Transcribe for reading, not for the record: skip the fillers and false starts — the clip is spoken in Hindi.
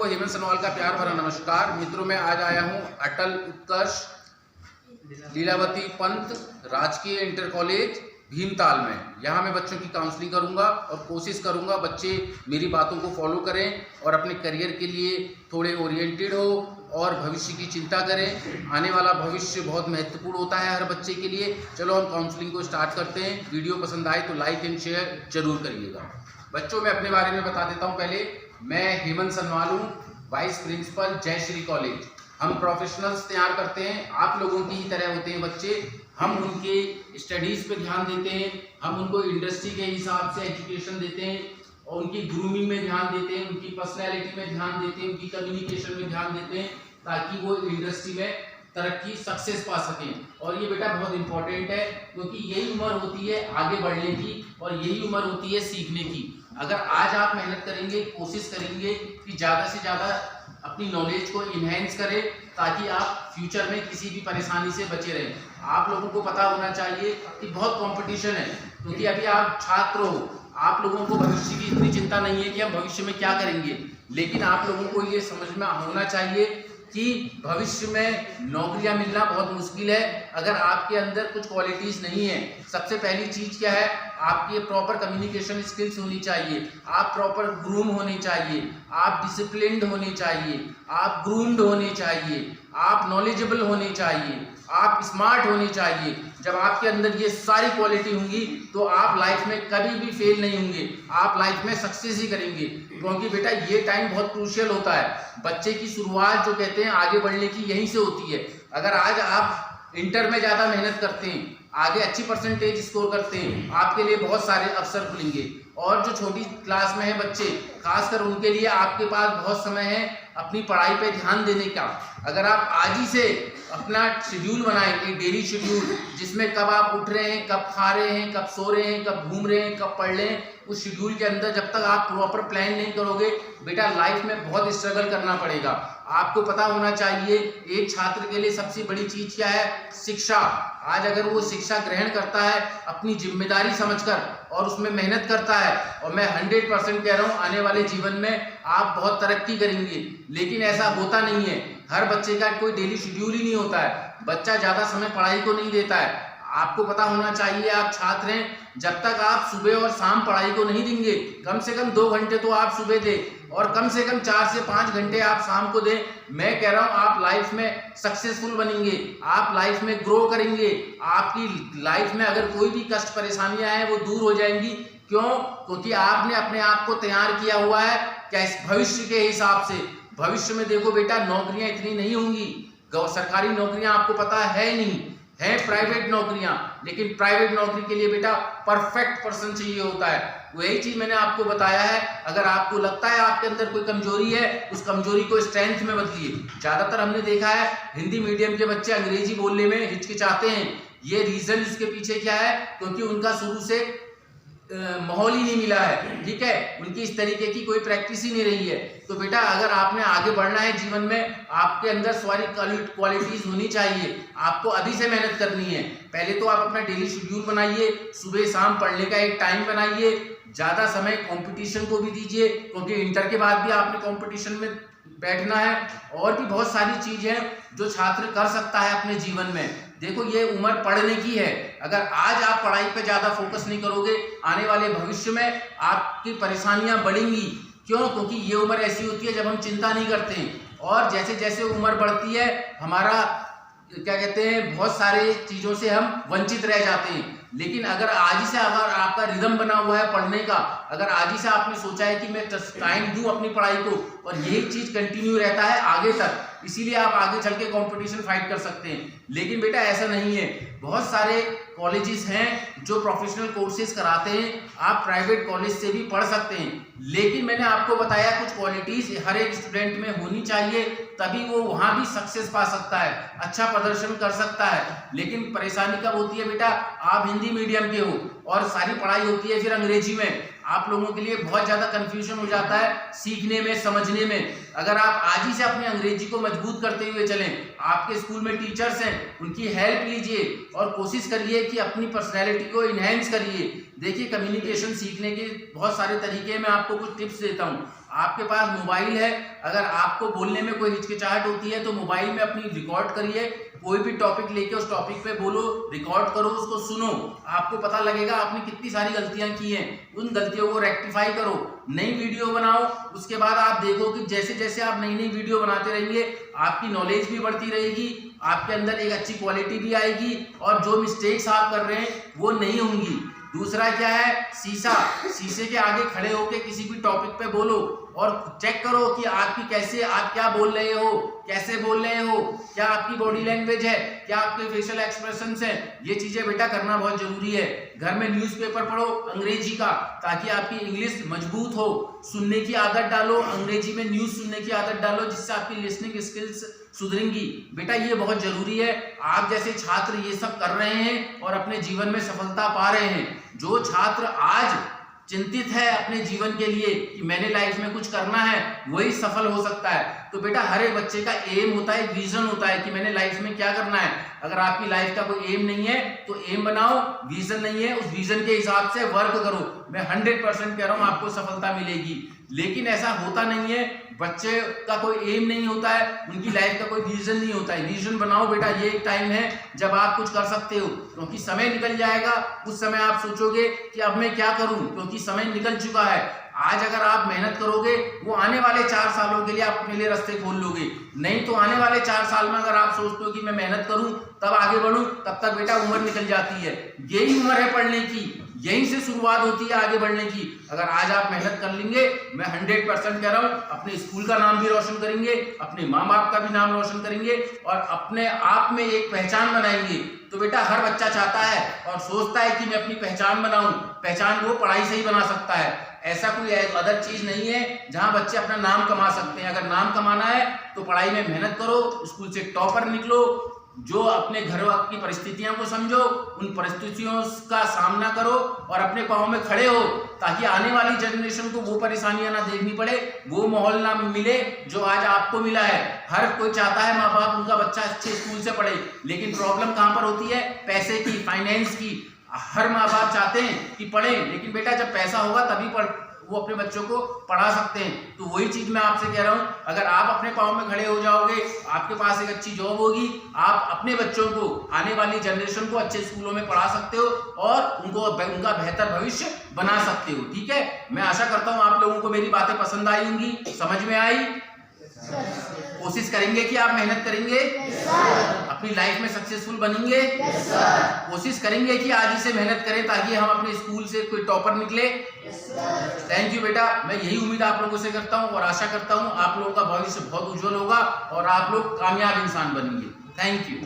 हेमंत सनवाल का प्यार भरा नमस्कार। मित्रों, मैं आज आया हूं अटल उत्कर्ष लीलावती पंत राजकीय इंटर कॉलेज भीमताल में। यहां मैं बच्चों की काउंसलिंग करूंगा और कोशिश करूंगा बच्चे मेरी बातों को फॉलो करें और अपने करियर के लिए थोड़े ओरिएंटेड हो और भविष्य की चिंता करें। आने वाला भविष्य बहुत महत्वपूर्ण होता है हर बच्चे के लिए। चलो हम काउंसलिंग को स्टार्ट करते हैं। वीडियो पसंद आए तो लाइक एंड शेयर जरूर करिएगा। बच्चों, मैं अपने बारे में बता देता हूं। पहले मैं हेमंत सनवाल हूँ, वाइस प्रिंसिपल जय श्री कॉलेज। हम प्रोफेशनल्स तैयार करते हैं, आप लोगों की ही तरह होते हैं बच्चे। हम उनके स्टडीज़ पे ध्यान देते हैं, हम उनको इंडस्ट्री के हिसाब से एजुकेशन देते हैं और उनकी ग्रूमिंग में ध्यान देते हैं, उनकी पर्सनैलिटी में ध्यान देते हैं, उनकी कम्युनिकेशन में ध्यान देते हैं ताकि वो इंडस्ट्री में तरक्की सक्सेस पा सकें। और ये बेटा बहुत इंपॉर्टेंट है क्योंकि यही उम्र होती है आगे बढ़ने की और यही उम्र होती है सीखने की। अगर आज आप मेहनत करेंगे, कोशिश करेंगे कि ज़्यादा से ज़्यादा अपनी नॉलेज को इन्हेंस करें ताकि आप फ्यूचर में किसी भी परेशानी से बचे रहें। आप लोगों को पता होना चाहिए कि बहुत कंपटीशन है क्योंकि अभी आप छात्र हो, आप लोगों को भविष्य की इतनी चिंता नहीं है कि हम भविष्य में क्या करेंगे, लेकिन आप लोगों को ये समझ में होना चाहिए कि भविष्य में नौकरियां मिलना बहुत मुश्किल है अगर आपके अंदर कुछ क्वालिटीज़ नहीं है। सबसे पहली चीज़ क्या है, आपकी प्रॉपर कम्युनिकेशन स्किल्स होनी चाहिए, आप प्रॉपर ग्रूम होने चाहिए, आप डिसिप्लिन्ड होने चाहिए, आप ग्रूम्ड होने चाहिए, आप नॉलेजेबल होने चाहिए, आप स्मार्ट होने चाहिए। जब आपके अंदर ये सारी क्वालिटी होंगी तो आप लाइफ में कभी भी फेल नहीं होंगे, आप लाइफ में सक्सेस ही करेंगे। क्योंकि बेटा ये टाइम बहुत क्रूशियल होता है। बच्चे की शुरुआत जो कहते हैं आगे बढ़ने की यहीं से होती है। अगर आज आप इंटर में ज़्यादा मेहनत करते हैं, आगे अच्छी परसेंटेज स्कोर करते हैं, आपके लिए बहुत सारे अवसर खुलेंगे। और जो छोटी क्लास में है बच्चे, खासकर उनके लिए आपके पास बहुत समय है अपनी पढ़ाई पे ध्यान देने का। अगर आप आज ही से अपना शेड्यूल बनाएंगे, डेली शेड्यूल, जिसमें कब आप उठ रहे हैं, कब खा रहे हैं, कब सो रहे हैं, कब घूम रहे हैं, कब पढ़ रहे हैं, उस शेड्यूल के अंदर जब तक आप प्रॉपर प्लान नहीं करोगे बेटा लाइफ में बहुत स्ट्रगल करना पड़ेगा। आपको पता होना चाहिए एक छात्र के लिए सबसे बड़ी चीज़ क्या है, शिक्षा। आज अगर वो शिक्षा ग्रहण करता है अपनी जिम्मेदारी समझकर और उसमें मेहनत करता है, और मैं 100% कह रहा हूँ आने वाले जीवन में आप बहुत तरक्की करेंगे। लेकिन ऐसा होता नहीं है, हर बच्चे का कोई डेली शेड्यूल ही नहीं होता है। बच्चा ज़्यादा समय पढ़ाई को नहीं देता है। आपको पता होना चाहिए आप छात्र हैं, जब तक आप सुबह और शाम पढ़ाई को नहीं देंगे, कम से कम 2 घंटे तो आप सुबह दें और कम से कम 4 से 5 घंटे आप शाम को दें। मैं कह रहा हूं आप लाइफ में सक्सेसफुल बनेंगे, आप लाइफ में ग्रो करेंगे, आपकी लाइफ में अगर कोई भी कष्ट परेशानियां हैं वो दूर हो जाएंगी। क्यों? क्योंकि आपने अपने आप को तैयार किया हुआ है क्या इस भविष्य के हिसाब से। भविष्य में देखो बेटा नौकरियां इतनी नहीं होंगी, सरकारी नौकरियां आपको पता है नहीं है, प्राइवेट नौकरियां, लेकिन प्राइवेट नौकरी के लिए बेटा परफेक्ट पर्सन चाहिए होता है। वही चीज मैंने आपको बताया है। अगर आपको लगता है आपके अंदर कोई कमजोरी है, उस कमजोरी को स्ट्रेंथ में बदलिए। ज्यादातर हमने देखा है हिंदी मीडियम के बच्चे अंग्रेजी बोलने में हिचकिचाते हैं। ये रीजन इसके पीछे क्या है, क्योंकि उनका शुरू से माहौल ही नहीं मिला है, ठीक है, उनकी इस तरीके की कोई प्रैक्टिस ही नहीं रही है। तो बेटा अगर आपने आगे बढ़ना है जीवन में, आपके अंदर सारी क्वालिटीज होनी चाहिए। आपको अभी से मेहनत करनी है। पहले तो आप अपना डेली शेड्यूल बनाइए, सुबह शाम पढ़ने का एक टाइम बनाइए, ज़्यादा समय कंपटीशन को भी दीजिए क्योंकि इंटर के बाद भी आपने कंपटीशन में बैठना है। और भी बहुत सारी चीज़ें हैं जो छात्र कर सकता है अपने जीवन में। देखो ये उम्र पढ़ने की है। अगर आज आप पढ़ाई पे ज़्यादा फोकस नहीं करोगे, आने वाले भविष्य में आपकी परेशानियां बढ़ेंगी। क्यों? क्योंकि ये उम्र ऐसी होती है जब हम चिंता नहीं करते हैं, और जैसे जैसे उम्र बढ़ती है हमारा क्या कहते हैं बहुत सारे चीज़ों से हम वंचित रह जाते हैं। लेकिन अगर आज ही से अगर आपका रिदम बना हुआ है पढ़ने का, अगर आज ही से आपने सोचा है कि मैं टाइम दूं अपनी पढ़ाई को, और यही चीज़ कंटिन्यू रहता है आगे तक, इसीलिए आप आगे चल के कंपटीशन फाइट कर सकते हैं। लेकिन बेटा ऐसा नहीं है, बहुत सारे कॉलेजेस हैं जो प्रोफेशनल कोर्सेज कराते हैं, आप प्राइवेट कॉलेज से भी पढ़ सकते हैं। लेकिन मैंने आपको बताया कुछ क्वालिटीज हर एक स्टूडेंट में होनी चाहिए, तभी वो वहाँ भी सक्सेस पा सकता है, अच्छा प्रदर्शन कर सकता है। लेकिन परेशानी कब होती है बेटा, आप हिंदी मीडियम के हो और सारी पढ़ाई होती है फिर अंग्रेजी में, आप लोगों के लिए बहुत ज़्यादा कंफ्यूजन हो जाता है सीखने में, समझने में। अगर आप आज ही से अपनी अंग्रेजी को मजबूत करते हुए चलें, आपके स्कूल में टीचर्स हैं उनकी हेल्प लीजिए और कोशिश करिए कि अपनी पर्सनैलिटी को इन्हेंस करिए। देखिए कम्युनिकेशन सीखने के बहुत सारे तरीके मैं आपको कुछ टिप्स देता हूँ। आपके पास मोबाइल है, अगर आपको बोलने में कोई हिचकिचाहट होती है तो मोबाइल में अपनी रिकॉर्ड करिए, कोई भी टॉपिक लेके उस टॉपिक पे बोलो, रिकॉर्ड करो, उसको सुनो, आपको पता लगेगा आपने कितनी सारी गलतियां की हैं, उन गलतियों को रेक्टिफाई करो, नई वीडियो बनाओ। उसके बाद आप देखो कि जैसे जैसे आप नई नई वीडियो बनाते रहेंगे आपकी नॉलेज भी बढ़ती रहेगी, आपके अंदर एक अच्छी क्वालिटी भी आएगी और जो मिस्टेक्स आप कर रहे हैं वो नहीं होंगी। दूसरा क्या है, शीशे के आगे खड़े होकर किसी भी टॉपिक पे बोलो और चेक करो कि आप क्या बोल रहे हो, कैसे बोल रहे हो, क्या आपकी बॉडी लैंग्वेज है, क्या आपके फेशियल एक्सप्रेशंस हैं। ये चीजें बेटा करना बहुत जरूरी है। घर में न्यूज़पेपर पढ़ो अंग्रेजी का, ताकि आपकी इंग्लिश मजबूत हो। सुनने की आदत डालो, अंग्रेजी में न्यूज सुनने की आदत डालो, जिससे आपकी लिसनिंग स्किल्स सुधरेंगी। बेटा ये बहुत जरूरी है। आप जैसे छात्र ये सब कर रहे हैं और अपने जीवन में सफलता पा रहे हैं। जो छात्र आज चिंतित है अपने जीवन के लिए कि मैंने लाइफ में कुछ करना है, वही सफल हो सकता है। तो बेटा हर एक बच्चे का एम होता है, विजन होता है कि मैंने लाइफ में क्या करना है। अगर आपकी लाइफ का कोई एम नहीं है तो एम बनाओ, विजन नहीं है उस विजन के हिसाब से वर्क करो। मैं 100% कह रहा हूं आपको सफलता मिलेगी। लेकिन ऐसा होता नहीं है, बच्चे का कोई एम नहीं होता है, उनकी लाइफ का कोई विजन नहीं होता है। विजन बनाओ बेटा, ये एक टाइम है जब आप कुछ कर सकते हो, क्योंकि समय निकल जाएगा। उस समय आप सोचोगे कि अब मैं क्या करूं, क्योंकि समय निकल चुका है। आज अगर आप मेहनत करोगे वो आने वाले 4 सालों के लिए आप अपने लिए रास्ते खोल लोगे। नहीं तो आने वाले 4 साल में अगर आप सोचते हो कि मैं मेहनत करूं तब आगे बढ़ूं, तब तक बेटा उम्र निकल जाती है। यही उम्र है पढ़ने की, यहीं से शुरुआत होती है आगे बढ़ने की। अगर आज आप मेहनत कर लेंगे, मैं 100% कह रहा हूं, अपने स्कूल का नाम भी रोशन करेंगे, अपने माँ बाप का भी नाम रोशन करेंगे और अपने आप में एक पहचान बनाएंगे। तो बेटा हर बच्चा चाहता है और सोचता है कि मैं अपनी पहचान बनाऊं। पहचान वो पढ़ाई से ही बना सकता है, ऐसा कोई अदर चीज नहीं है जहां बच्चे अपना नाम कमा सकते हैं। अगर नाम कमाना है तो पढ़ाई में मेहनत करो, स्कूल से टॉपर निकलो, जो अपने घर की परिस्थितियों को समझो, उन परिस्थितियों का सामना करो और अपने पांव में खड़े हो, ताकि आने वाली जनरेशन को वो परेशानियां ना देखनी पड़े, वो माहौल ना मिले जो आज आपको मिला है। हर कोई चाहता है माँ बाप उनका बच्चा अच्छे स्कूल से पढ़े, लेकिन प्रॉब्लम कहां पर होती है, पैसे की, फाइनेंस की। हर माँ बाप चाहते हैं कि पढ़े, लेकिन बेटा जब पैसा होगा तभी वो अपने बच्चों को पढ़ा सकते हैं। तो वही चीज मैं आपसे कह रहा हूं, अगर आप अपने पांव में खड़े हो जाओगे, आपके पास एक अच्छी जॉब होगी, आप अपने बच्चों को, आने वाली जनरेशन को अच्छे स्कूलों में पढ़ा सकते हो और उनका बेहतर भविष्य बना सकते हो। ठीक है, मैं आशा करता हूं आप लोगों को मेरी बातें पसंद आई होंगी, समझ में आई। कोशिश करेंगे कि आप मेहनत करेंगे, अपनी लाइफ में सक्सेसफुल बनेंगे। कोशिश करेंगे कि आज ही से मेहनत करें ताकि हम अपने स्कूल से कोई टॉपर निकले। थैंक यू बेटा, मैं यही उम्मीद आप लोगों से करता हूं और आशा करता हूं आप लोगों का भविष्य बहुत उज्जवल होगा और आप लोग कामयाब इंसान बनेंगे। Thank you.